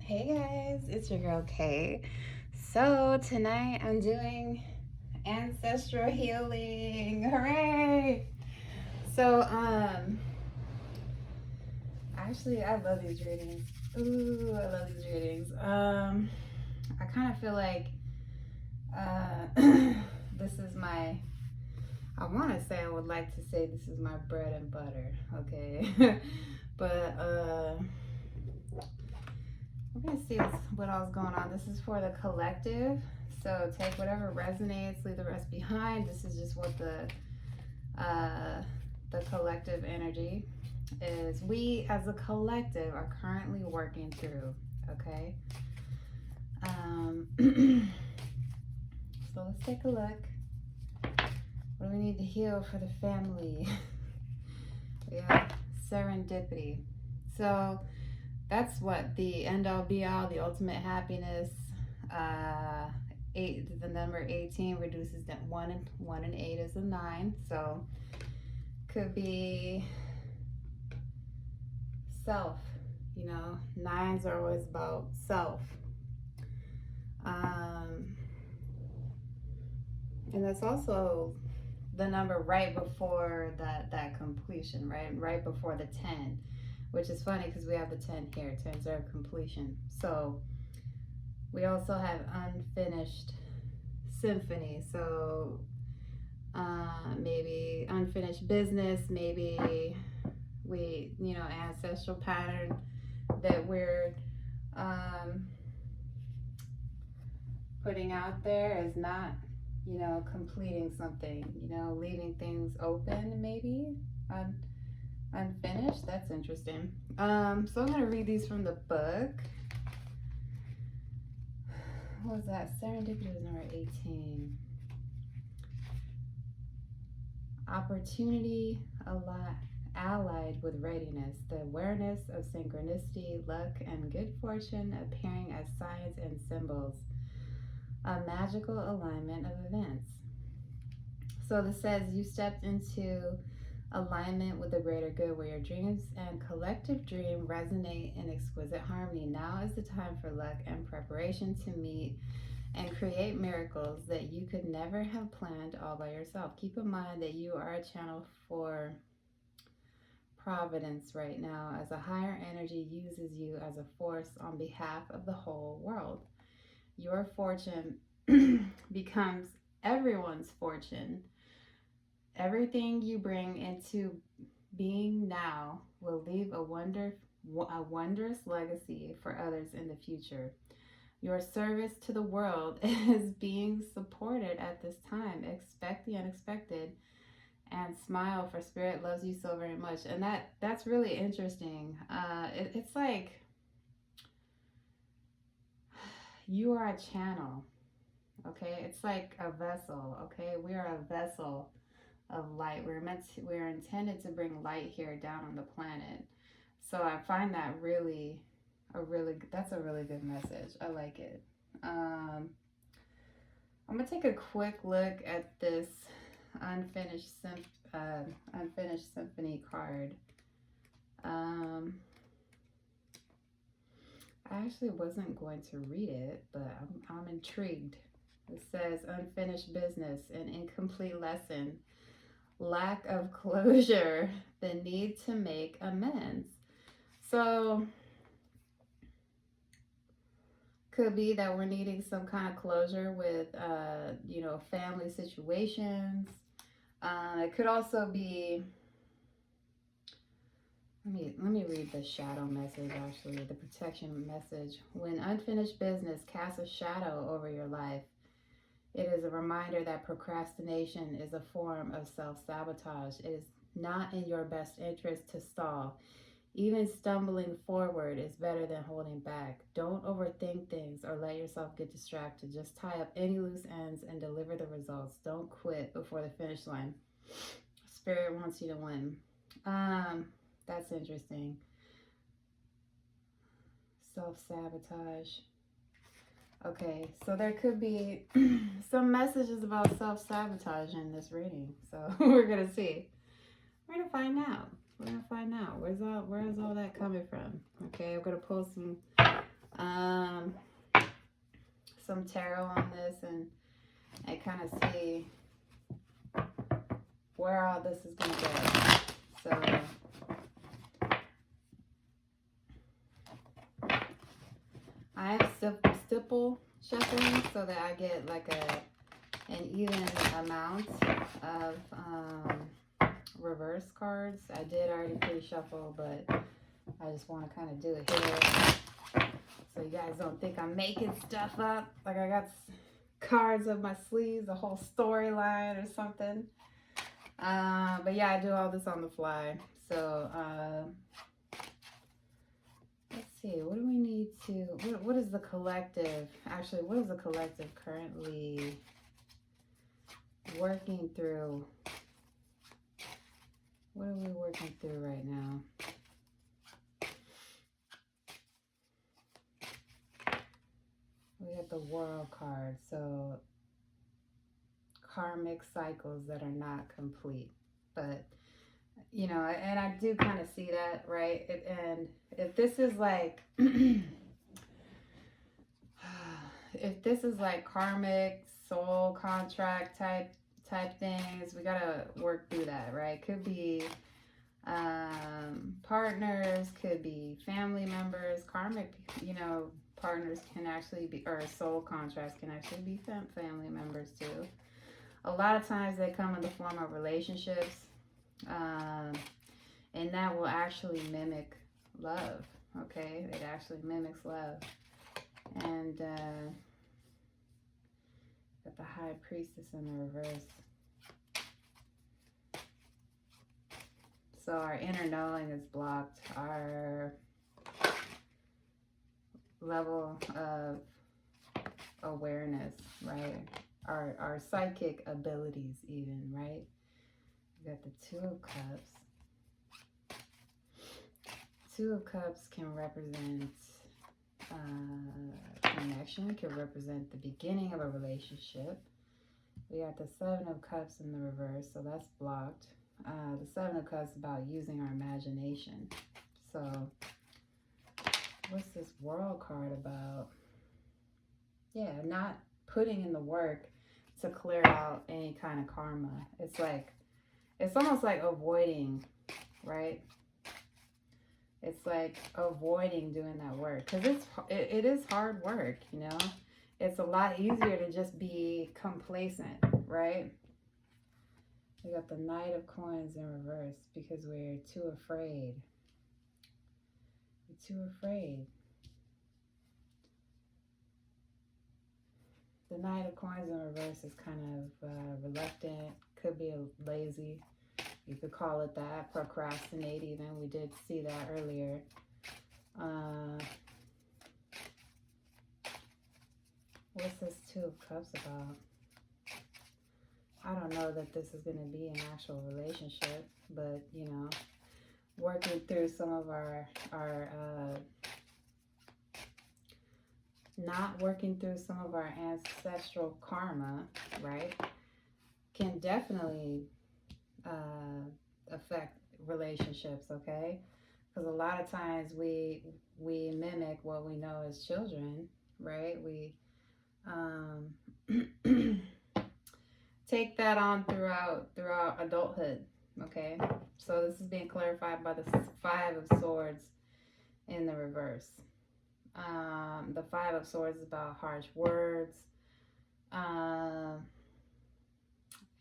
Hey guys, it's your girl Kay. So tonight I'm doing ancestral healing. Hooray! So actually I love these readings. Ooh, I love these readings. I kind of feel like this is my I would like to say this is my bread and butter, okay? But we're going to see what else going on. This is for the collective. So take whatever resonates, leave the rest behind. This is just what the collective energy is. We as a collective are currently working through, okay? So let's take a look. What do we need to heal for the family? We have serendipity. So that's what the end all be all, the ultimate happiness. The number 18 reduces that 1 and 8 is a 9. So could be self, you know, 9s are always about self. And that's also the number right before that completion, right before the 10, which is funny because we have the 10 here. 10s are completion. So we also have unfinished symphony. So maybe unfinished business, maybe we, you know, ancestral pattern that we're putting out there is not, you know, completing something, you know, leaving things open, maybe unfinished. That's interesting. So I'm gonna read these from the book. What was that? Serendipity was number 18. Opportunity allied with readiness, the awareness of synchronicity, luck, and good fortune appearing as signs and symbols. A magical alignment of events. So this says you stepped into alignment with the greater good where your dreams and collective dream resonate in exquisite harmony. Now is the time for luck and preparation to meet and create miracles that you could never have planned all by yourself. Keep in mind that you are a channel for providence right now as a higher energy uses you as a force on behalf of the whole world. Your fortune becomes everyone's fortune. Everything you bring into being now will leave a wondrous legacy for others in the future. Your service to the world is being supported at this time. Expect the unexpected and smile, for Spirit loves you so very much. And that's really interesting. It's like you are a channel, okay? It's like a vessel, okay? We are a vessel of light. We're intended to bring light here down on the planet. So I find that that's a really good message. I like it. I'm gonna take a quick look at this unfinished symphony card. I actually wasn't going to read it, but I'm intrigued. It says unfinished business, an incomplete lesson, lack of closure, the need to make amends. So could be that we're needing some kind of closure with, you know, family situations. It could also be, let me read the shadow message, actually, the protection message. When unfinished business casts a shadow over your life, it is a reminder that procrastination is a form of self-sabotage. It is not in your best interest to stall. Even stumbling forward is better than holding back. Don't overthink things or let yourself get distracted. Just tie up any loose ends and deliver the results. Don't quit before the finish line. Spirit wants you to win. That's interesting. Self-sabotage. Okay, so there could be some messages about self-sabotage in this reading. So we're going to see. We're going to find out. We're going to find out. Where's all that coming from? Okay, I'm going to pull some some tarot on this and kind of see where all this is going to go. So I am stipple shuffling so that I get like an even amount of reverse cards. I did already pre-shuffle, but I just want to kind of do it here so you guys don't think I'm making stuff up. Like I got cards up my sleeves, a whole storyline or something. But yeah, I do all this on the fly. So let's see, what do we need to, what is the collective, actually, what is the collective currently working through? What are we working through right now? We have the World card, so karmic cycles that are not complete. But, you know, and I do kind of see that, right? And if this is like, if this is like karmic soul contract type things, we gotta work through that, right? Could be partners, could be family members. Karmic, you know, partners can actually be, or soul contracts can actually be family members too. A lot of times they come in the form of relationships, and that will actually mimic love, okay? It actually mimics love. And got the High Priestess in the reverse. So our inner knowing is blocked. Our level of awareness, right? Our psychic abilities even, right? We got the Two of Cups. Two of Cups can represent connection, can represent the beginning of a relationship. We got the Seven of Cups in the reverse, so that's blocked. The Seven of Cups is about using our imagination. So what's this World card about? Yeah, not putting in the work to clear out any kind of karma. It's like, it's almost like avoiding, right? It's like avoiding doing that work, because it is hard work, you know. It's a lot easier to just be complacent, right? We got the Knight of Coins in reverse because we're too afraid. We're too afraid. The Knight of Coins in reverse is kind of reluctant, could be lazy. You could call it that, procrastinate even. We did see that earlier. What's this Two of Cups about? I don't know that this is going to be an actual relationship, but, you know, working through some of our not working through some of our ancestral karma, right, can definitely affect relationships, okay? Because a lot of times we mimic what we know as children, right? We take that on throughout adulthood, okay? So this is being clarified by the Five of Swords in the reverse. The Five of Swords is about harsh words,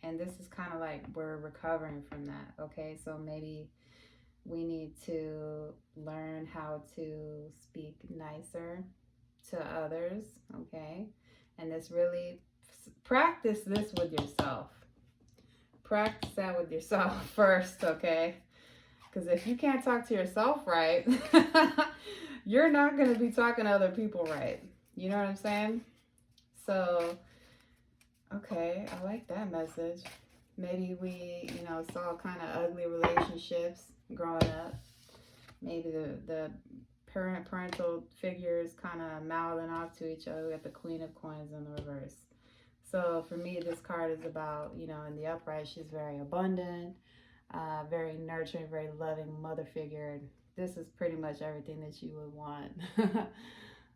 and this is kind of like we're recovering from that, okay? So maybe we need to learn how to speak nicer to others, okay? And this really, practice this with yourself. Practice that with yourself first, okay? Because if you can't talk to yourself right, you're not going to be talking to other people right. You know what I'm saying? So, okay, I like that message. Maybe we, you know, saw kind of ugly relationships growing up. Maybe the parental figures kind of mouthing off to each other. We got the Queen of Coins in the reverse. So for me, this card is about, you know, in the upright, she's very abundant, very nurturing, very loving mother figure. This is pretty much everything that you would want.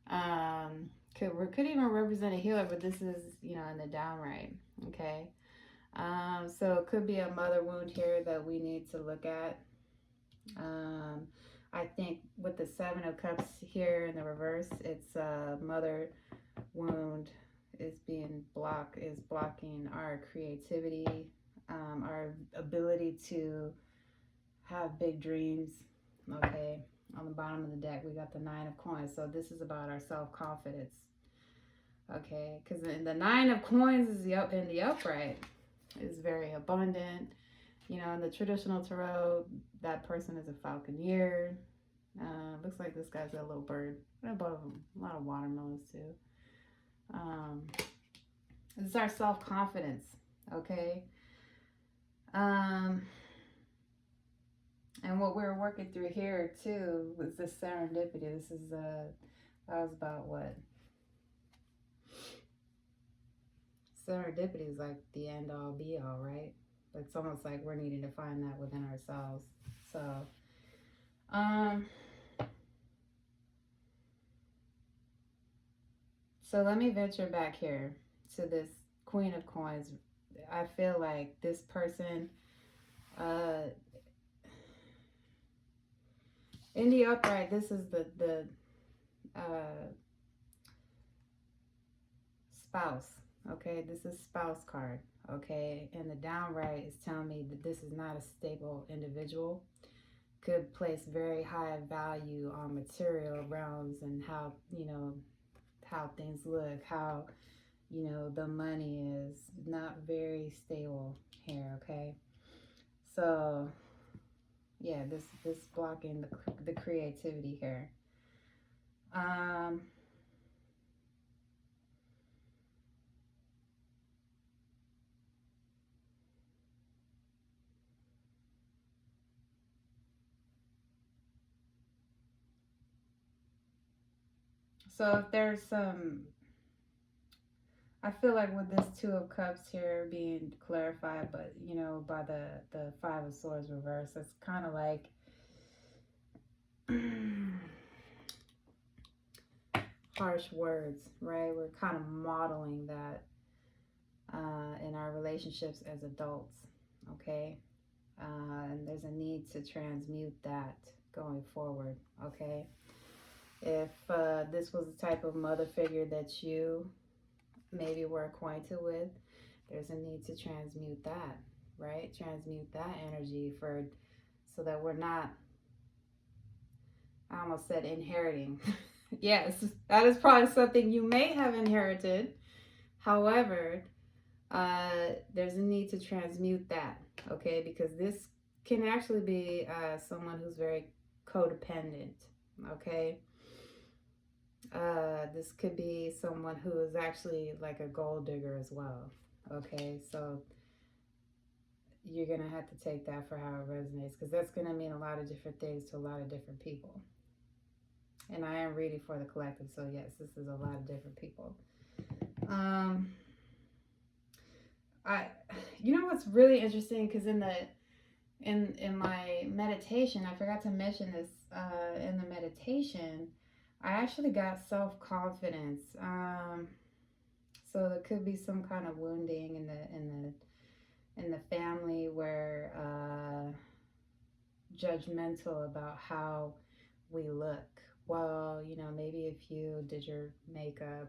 Could even represent a healer, but this is, you know, in the downright. Okay. So it could be a mother wound here that we need to look at. I think with the Seven of Cups here in the reverse, it's a mother wound is blocking our creativity, our ability to have big dreams. Okay, on the bottom of the deck we got the Nine of Coins, so this is about our self-confidence. Okay, because the Nine of Coins is in the upright is very abundant. You know, in the traditional tarot, that person is a falconer. Looks like this guy's got a little bird above him. A lot of watermelons too. This is our self-confidence. Okay. And what we're working through here too was this serendipity. This is that was about what? Serendipity is like the end all be all, right? It's almost like we're needing to find that within ourselves. So let me venture back here to this Queen of Coins. I feel like this person, in the upright, this is the spouse. Okay, this is spouse card. Okay, and the downright is telling me that this is not a stable individual. Could place very high value on material realms and how, you know, how things look, how, you know, the money is not very stable here. Okay, so yeah, this blocking the creativity here. So if there's some, I feel like with this Two of Cups here being clarified, but you know, by the Five of Swords reverse, it's kind of like harsh words, right? We're kind of modeling that in our relationships as adults, okay? And there's a need to transmute that going forward, okay? If this was the type of mother figure that you maybe were acquainted with, there's a need to transmute that, right? Transmute that energy so that we're not, I almost said inheriting. Yes, that is probably something you may have inherited. However, there's a need to transmute that, okay? Because this can actually be someone who's very codependent, okay? This could be someone who is actually like a gold digger as well, okay? So you're going to have to take that for how it resonates, because that's going to mean a lot of different things to a lot of different people. And I am reading for the collective, so yes, this is a lot of different people. You know what's really interesting, because in my meditation, I forgot to mention this, in the meditation, I actually got self-confidence. So there could be some kind of wounding in the family where judgmental about how we look. Well, you know, maybe if you did your makeup,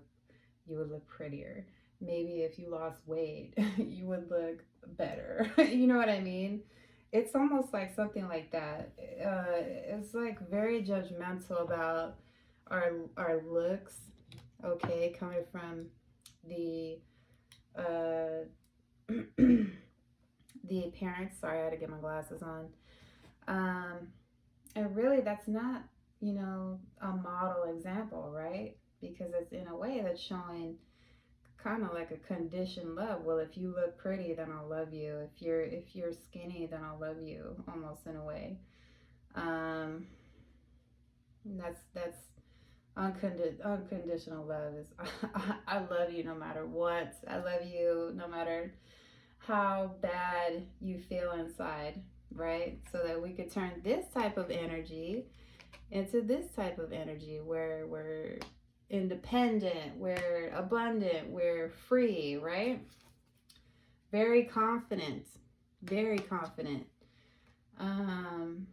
you would look prettier. Maybe if you lost weight, you would look better. You know what I mean? It's almost like something like that. It's like very judgmental about our looks, okay, coming from the the parents. Sorry, I had to get my glasses on. And really, that's not, you know, a model example, right? Because it's in a way that's showing kind of like a conditioned love. Well, if you look pretty, then I'll love you. If you're skinny, then I'll love you, almost in a way. That's unconditional love is I love you no matter what. I love you no matter how bad you feel inside, right? So that we could turn this type of energy into this type of energy where we're independent, we're abundant, we're free, right? Very confident, very confident. And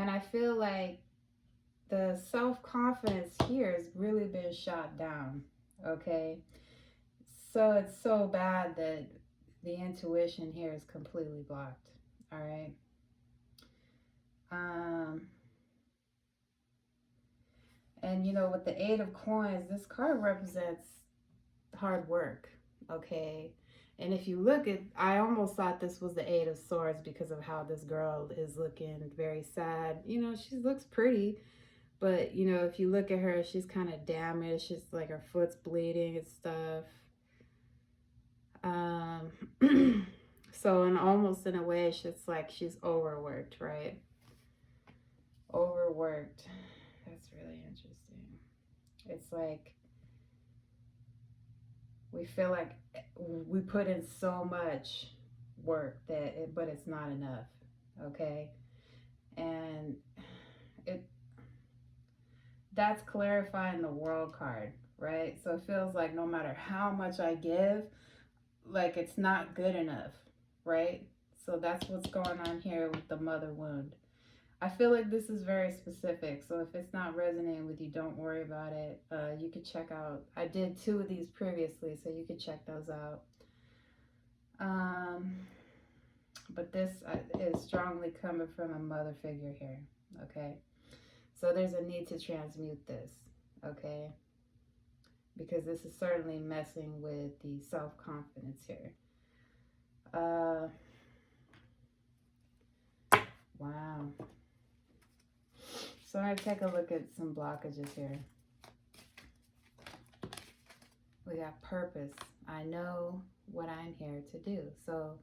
I feel like the self-confidence here has really been shot down, okay? So it's so bad that the intuition here is completely blocked, all right? And you know, with the Eight of Coins, this card represents hard work, okay? And if you look at, I almost thought this was the Eight of Swords because of how this girl is looking very sad. You know, she looks pretty, but you know, if you look at her, she's kind of damaged. She's like, her foot's bleeding and stuff. So in almost in a way, it's just like she's overworked, right? Overworked. That's really interesting. It's like we feel like we put in so much work but it's not enough, okay? And that's clarifying the World card, right? So it feels like no matter how much I give, like it's not good enough, right? So that's what's going on here with the mother wound. I feel like this is very specific, so if it's not resonating with you, don't worry about it. You could check out, I did 2 of these previously, so you could check those out. But this is strongly coming from a mother figure here, okay? So there's a need to transmute this, okay? Because this is certainly messing with the self-confidence here. Wow. So I take a look at some blockages here. We got purpose. I know what I'm here to do. So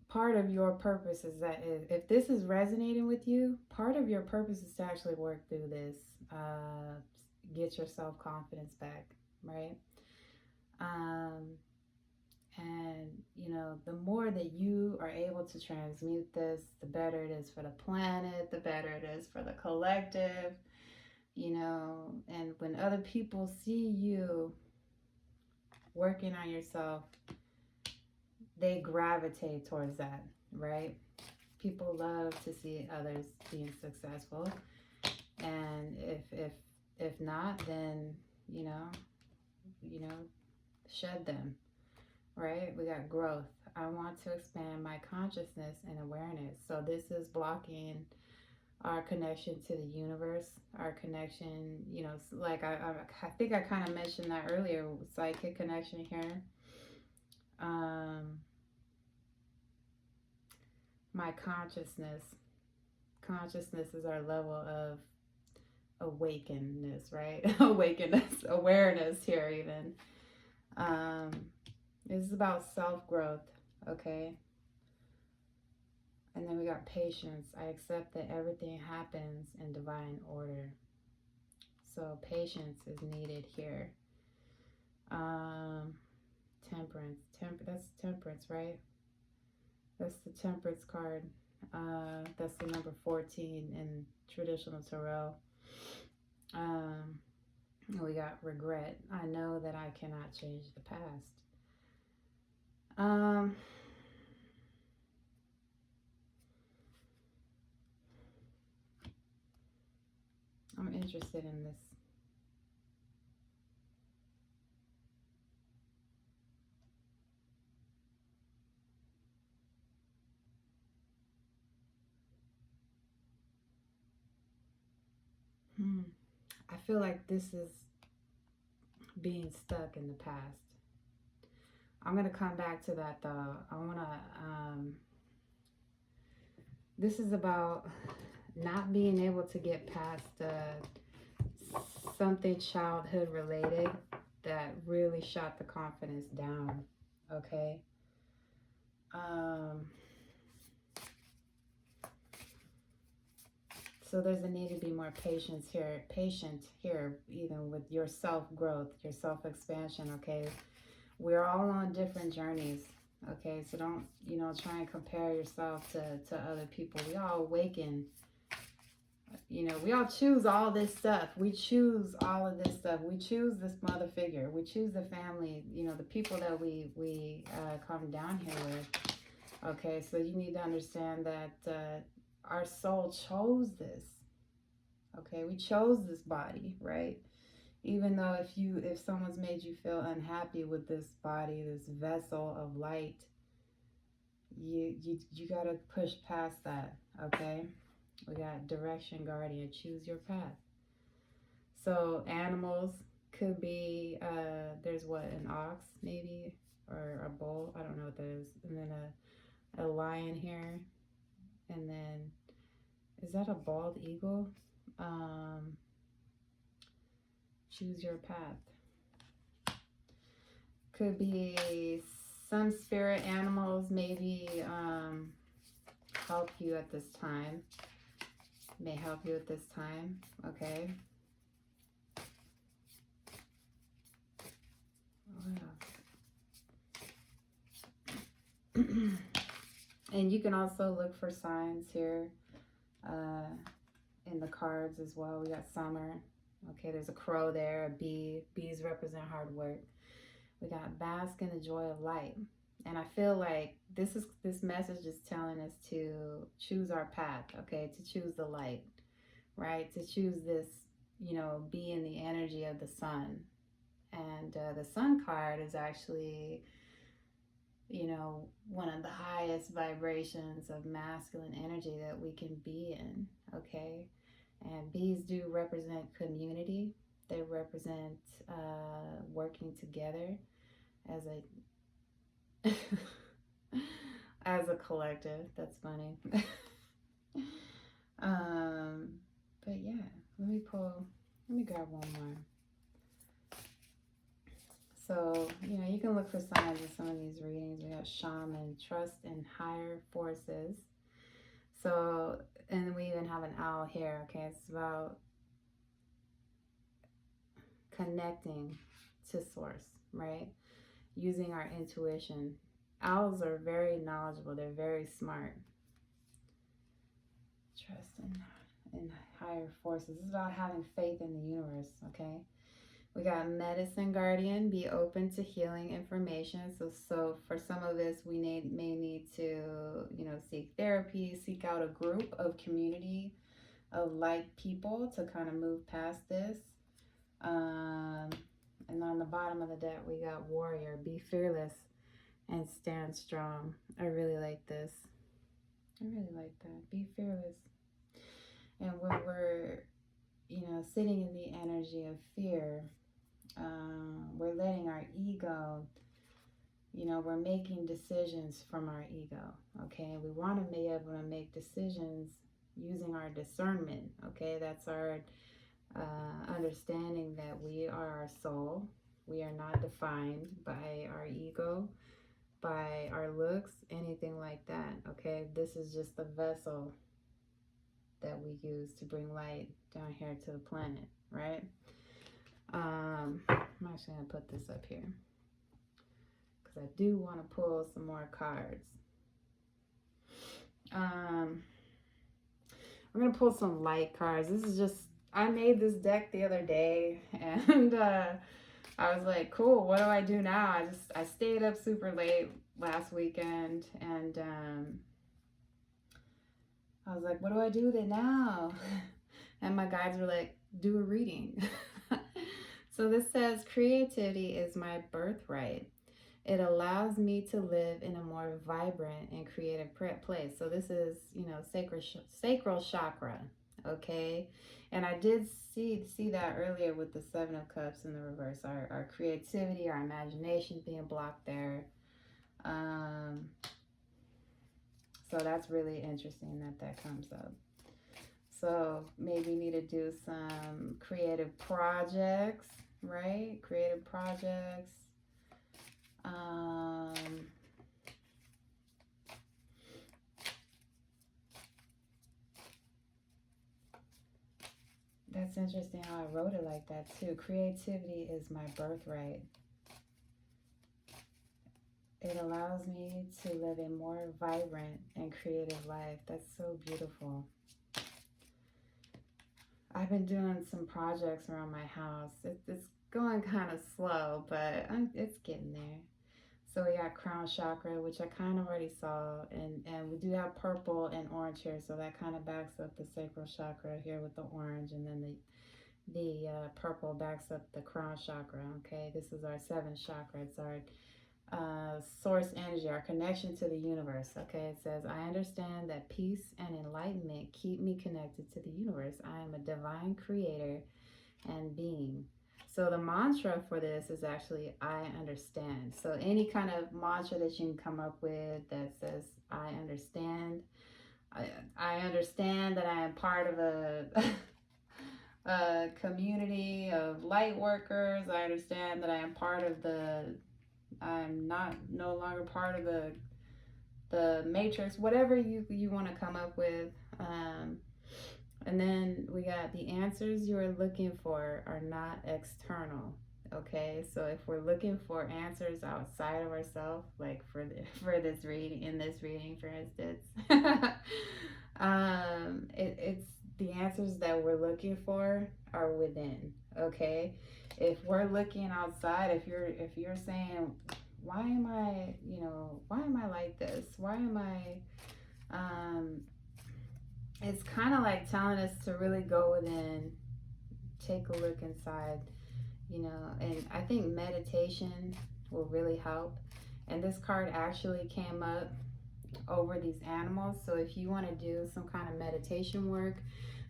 part of your purpose is that if this is resonating with you, part of your purpose is to actually work through this, get your self-confidence back, right? And you know, the more that you are able to transmute this, the better it is for the planet, the better it is for the collective, you know. And when other people see you working on yourself, they gravitate towards that, right? People love to see others being successful, and if not, then you know, shed them, right? We got growth. I want to expand my consciousness and awareness. So this is blocking our connection to the universe, our connection, you know, like I think I kind of mentioned that earlier, psychic connection here. My consciousness is our level of awakeness, right? Awareness here even. This is about self-growth, okay? And then we got patience. I accept that everything happens in divine order. So patience is needed here. Temperance. That's temperance, right? That's the temperance card. That's the number 14 in traditional tarot. We got regret. I know that I cannot change the past. I'm interested in this. I feel like this is being stuck in the past. I'm going to come back to that though. I want to, this is about not being able to get past something childhood related that really shot the confidence down, okay? So there's a need to be more patient here, even with your self-growth, your self-expansion, okay? We're all on different journeys, okay? So don't, you know, try and compare yourself to other people. We all awaken you know, we all choose all this stuff. We choose all of this stuff. We choose this mother figure. We choose the family, you know, the people that we come down here with. Okay, so you need to understand that our soul chose this. Okay, we chose this body, right? Even though if someone's made you feel unhappy with this body, this vessel of light, you gotta push past that. Okay, we got direction, guardian. Choose your path. So animals could be there's what, an ox maybe, or a bull. I don't know what that is. And then a lion here, and then is that a bald eagle? Choose your path. Could be some spirit animals maybe help you at this time. May help you at this time. Okay. Wow. And you can also look for signs here in the cards as well. We got summer. Okay, there's a crow there, a bee. Bees represent hard work. We got bask in the joy of light. And I feel like this message is telling us to choose our path, okay? To choose the light, right? To choose this, you know, be in the energy of the sun. And the sun card is actually, you know, one of the highest vibrations of masculine energy that we can be in, okay? And bees do represent community. They represent working together as a as a collective. That's funny. But yeah, let me grab one more. So, you know, you can look for signs in some of these readings. We got shaman, trust in higher forces. So, and we even have an owl here, okay? It's about connecting to source, right? Using our intuition. Owls are very knowledgeable. They're very smart. Trust in higher forces. This is about having faith in the universe, okay? We got medicine guardian, be open to healing information. So for some of us, we may need to, you know, seek therapy, seek out a group of community of like people to kind of move past this. And on the bottom of the deck, we got warrior, be fearless and stand strong. I really like this. I really like that. Be fearless. And when we're, you know, sitting in the energy of fear, we're letting our ego, you know, we're making decisions from our ego, okay? We want to be able to make decisions using our discernment, okay? That's our understanding that we are our soul. We are not defined by our ego, by our looks, anything like that, okay? This is just the vessel that we use to bring light down here to the planet, right? I'm actually going to put this up here because I do want to pull some more cards. I'm going to pull some light cards. This is just, I made this deck the other day and I was like, cool, what do I do now? I stayed up super late last weekend and I was like, what do I do with it now? And my guides were like, do a reading. So this says, creativity is my birthright. It allows me to live in a more vibrant and creative place. So this is, you know, sacral chakra, okay? And I did see that earlier with the Seven of Cups in the reverse. Our creativity, our imagination being blocked there. So that's really interesting that comes up. So maybe you need to do some creative projects, right? Creative projects. That's interesting how I wrote it like that too. Creativity is my birthright. It allows me to live a more vibrant and creative life. That's so beautiful. I've been doing some projects around my house. It's going kind of slow, but it's getting there. So we got crown chakra, which I kind of already saw, and we do have purple and orange here, so that kind of backs up the sacral chakra here with the orange, and then the purple backs up the crown chakra. Okay, this is our seventh chakra. It's our source energy, our connection to the universe. Okay, it says, I understand that peace and enlightenment keep me connected to the universe. I am a divine creator and being. So the mantra for this is actually, I understand. So any kind of mantra that you can come up with that says, I understand. I understand that I am part of a community of light workers. I understand that I am part of I'm no longer part of the matrix, whatever you want to come up with. And then we got the answers you are looking for are not external. Okay, so if we're looking for answers outside of ourselves, like for this reading, in this reading, for instance, it's the answers that we're looking for are within. Okay, if we're looking outside, if you're saying, why am I like this? Why am I it's kind of like telling us to really go within, take a look inside, and I think meditation will really help. And this card actually came up over these animals. So if you want to do some kind of meditation work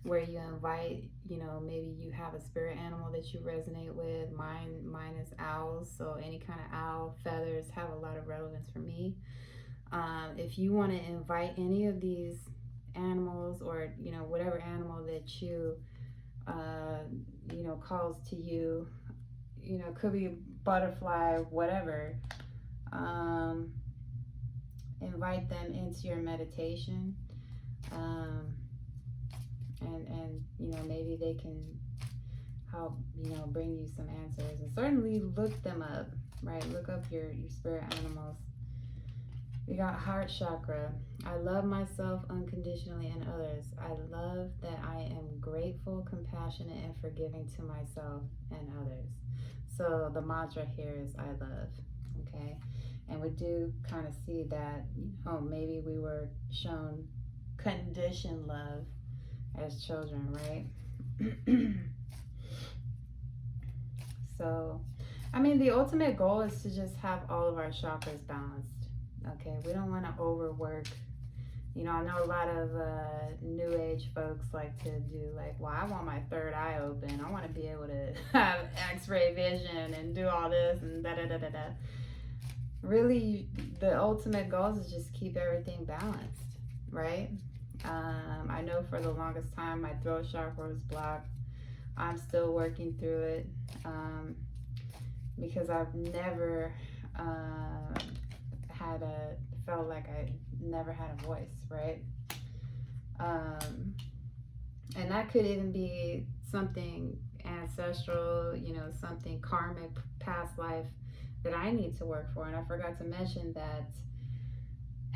where you invite, maybe you have a spirit animal that you resonate with. Mine is owls. So any kind of owl feathers have a lot of relevance for me. If you want to invite any of these animals, or whatever animal that you calls to you, could be a butterfly, whatever, invite them into your meditation, and maybe they can help bring you some answers. And certainly look them up, right? Look up your spirit animals. We got heart chakra. I love myself unconditionally and others. I love that I am grateful, compassionate, and forgiving to myself and others. So the mantra here is I love, okay? And we do kind of see that, maybe we were shown conditioned love as children, right? So, I mean, the ultimate goal is to just have all of our chakras balanced. Okay, we don't want to overwork. I know a lot of new age folks like to do well, I want my third eye open. I want to be able to have x-ray vision and do all this and da-da-da-da-da. Really, the ultimate goal is just keep everything balanced, right? I know for the longest time my throat chakra was blocked. I'm still working through it because I've never felt like I never had a voice, right? And that could even be something ancestral, something karmic, past life that I need to work for. And I forgot to mention that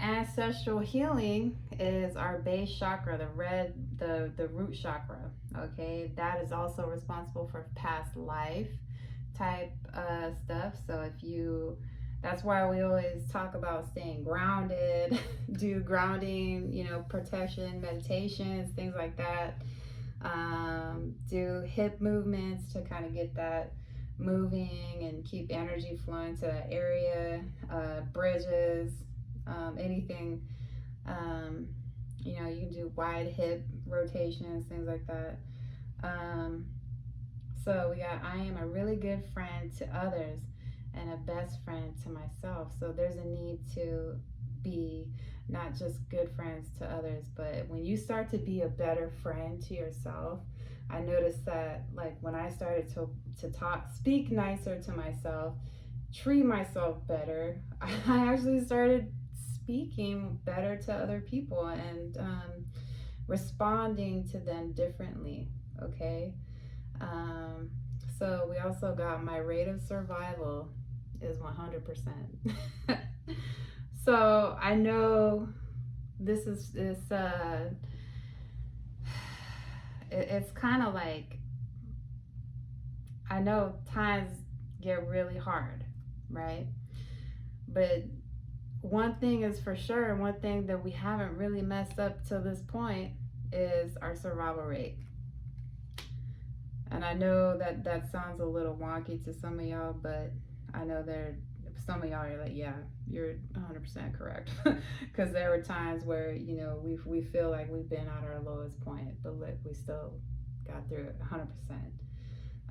ancestral healing is our base chakra, the root chakra. Okay, that is also responsible for past life type stuff. So that's why we always talk about staying grounded, do grounding, protection, meditations, things like that. Do hip movements to kind of get that moving and keep energy flowing to that area. Bridges, anything. You can do wide hip rotations, things like that. So we got, I am a really good friend to others and a best friend to myself. So there's a need to be not just good friends to others, but when you start to be a better friend to yourself, I noticed that when I started to speak nicer to myself, treat myself better, I actually started speaking better to other people and responding to them differently. Okay. So we also got my rate of survival is 100%. So I know this it's kind of like, I know times get really hard, right? But one thing is for sure, one thing that we haven't really messed up to this point is our survival rate. And I know that that sounds a little wonky to some of y'all, but I know some of y'all are like, yeah, you're 100% correct. Because there were times where, you know, we feel like we've been at our lowest point, but look, we still got through it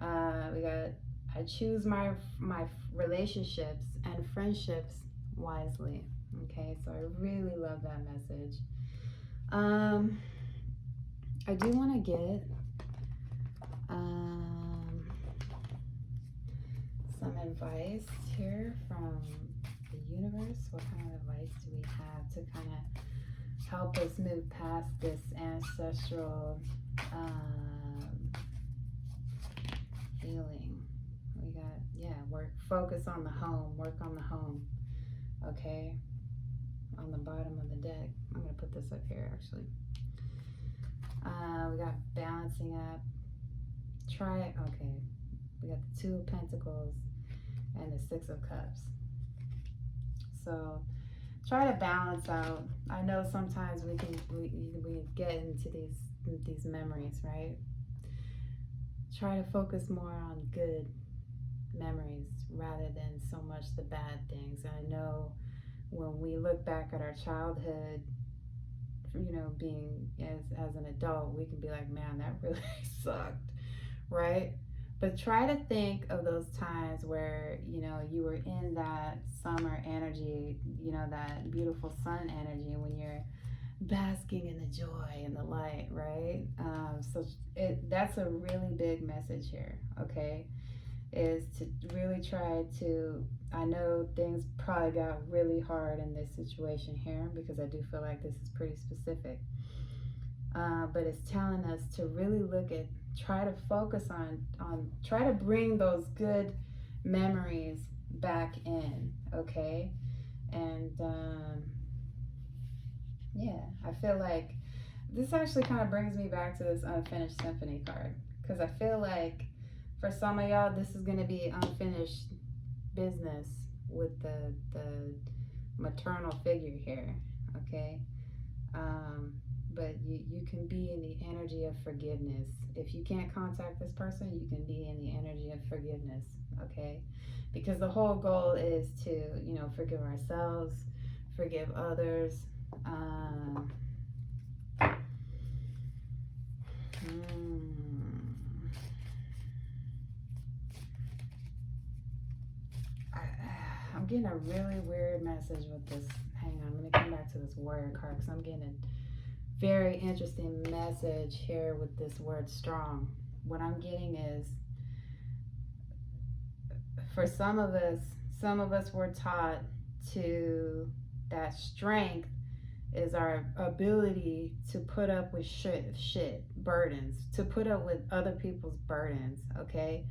100%. I choose my relationships and friendships wisely. Okay, so I really love that message. I do want to get some advice here from the universe. What kind of advice do we have to kind of help us move past this ancestral healing? We got, focus on the home, work on the home. Okay, on the bottom of the deck. I'm gonna put this up here actually. We got balancing up. Okay, we got the 2 of Pentacles and the 6 of Cups. So try to balance out. I know sometimes we get into these memories, right? Try to focus more on good memories rather than so much the bad things. And I know when we look back at our childhood, you know, being as an adult, we can be like, man, that really sucked, right? But try to think of those times where, you know, you were in that summer energy, you know, that beautiful sun energy, when you're basking in the joy and the light, right? So that's a really big message here, okay? Is to really try to, I know things probably got really hard in this situation here, because I do feel like this is pretty specific. But it's telling us to really look at, try to focus on try to bring those good memories back in, okay? And yeah, I feel like this actually kind of brings me back to this unfinished Symphony card, because I feel like for some of y'all, this is going to be unfinished business with the maternal figure here, okay? But you can be in the energy of forgiveness. If you can't contact this person, you can be in the energy of forgiveness, okay? Because the whole goal is to, you know, forgive ourselves, forgive others. I'm getting a really weird message with this. Hang on, let me come back to this warrior card, because I'm getting a very interesting message here with this word strong. What I'm getting is, for some of us were taught to, that strength is our ability to put up with shit, burdens, to put up with other people's burdens, okay?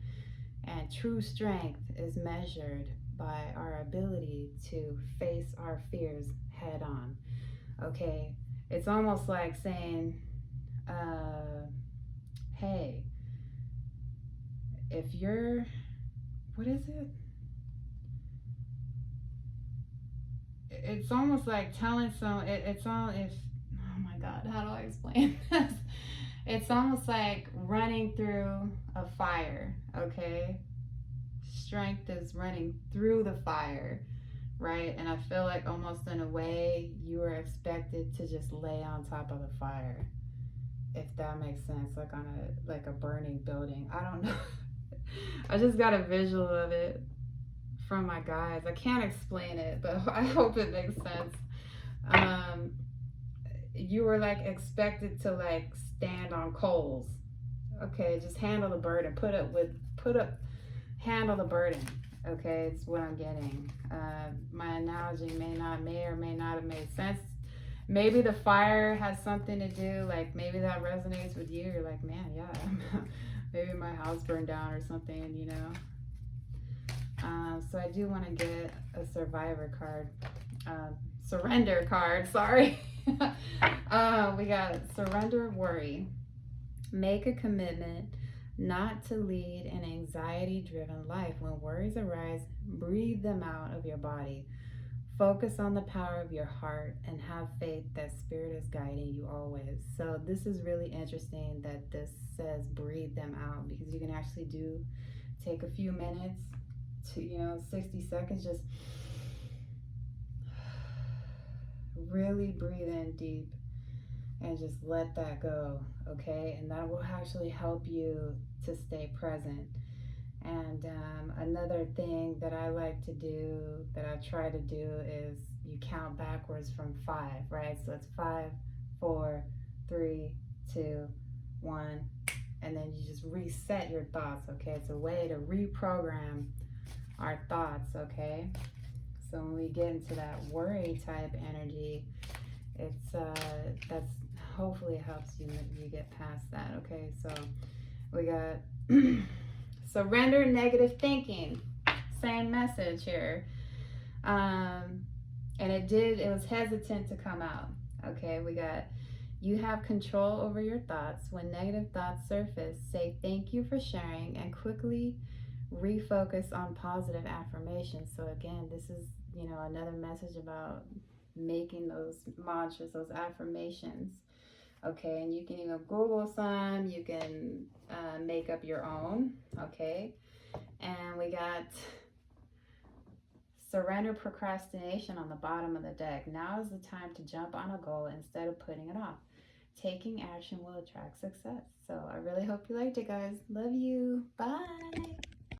And true strength is measured by our ability to face our fears head on, okay? It's almost like saying, hey, if you're, what is it? It's almost like telling it's all, if, oh my God, how do I explain this? It's almost like running through a fire, okay? Strength is running through the fire, right? And I feel like almost in a way you are expected to just lay on top of the fire, if that makes sense, like on a burning building. I don't know. I just got a visual of it from my guides. I can't explain it, but I hope it makes sense. You were like expected to like stand on coals, okay? Just handle the burden, handle the burden, okay? It's what I'm getting. My analogy may or may not have made sense. Maybe the fire has something to do, like maybe that resonates with you. You're like, man, yeah, maybe my house burned down or something, you know? So I do want to get a survivor card, surrender card, sorry. We got surrender, worry. Make a commitment not to lead an anxiety-driven life. When worries arise, breathe them out of your body. Focus on the power of your heart and have faith that Spirit is guiding you always. So this is really interesting that this says breathe them out, because you can actually take a few minutes to, 60 seconds, just really breathe in deep and just let that go, okay? And that will actually help you to stay present. And another thing that I like to do, that I try to do, is you count backwards from 5, right? So it's 5, 4, 3, 2, 1, and then you just reset your thoughts, okay? It's a way to reprogram our thoughts, okay? So when we get into that worry type energy, it's that's hopefully it helps you get past that, okay? So we got surrender negative thinking, same message here, and it was hesitant to come out, okay? We got, you have control over your thoughts. When negative thoughts surface, say thank you for sharing and quickly refocus on positive affirmations. So again, this is, another message about making those mantras, those affirmations, okay? And you can even Google some, you can make up your own, okay? And we got surrender procrastination on the bottom of the deck. Now is the time to jump on a goal instead of putting it off. Taking action will attract success. So I really hope you liked it, guys. Love you. Bye.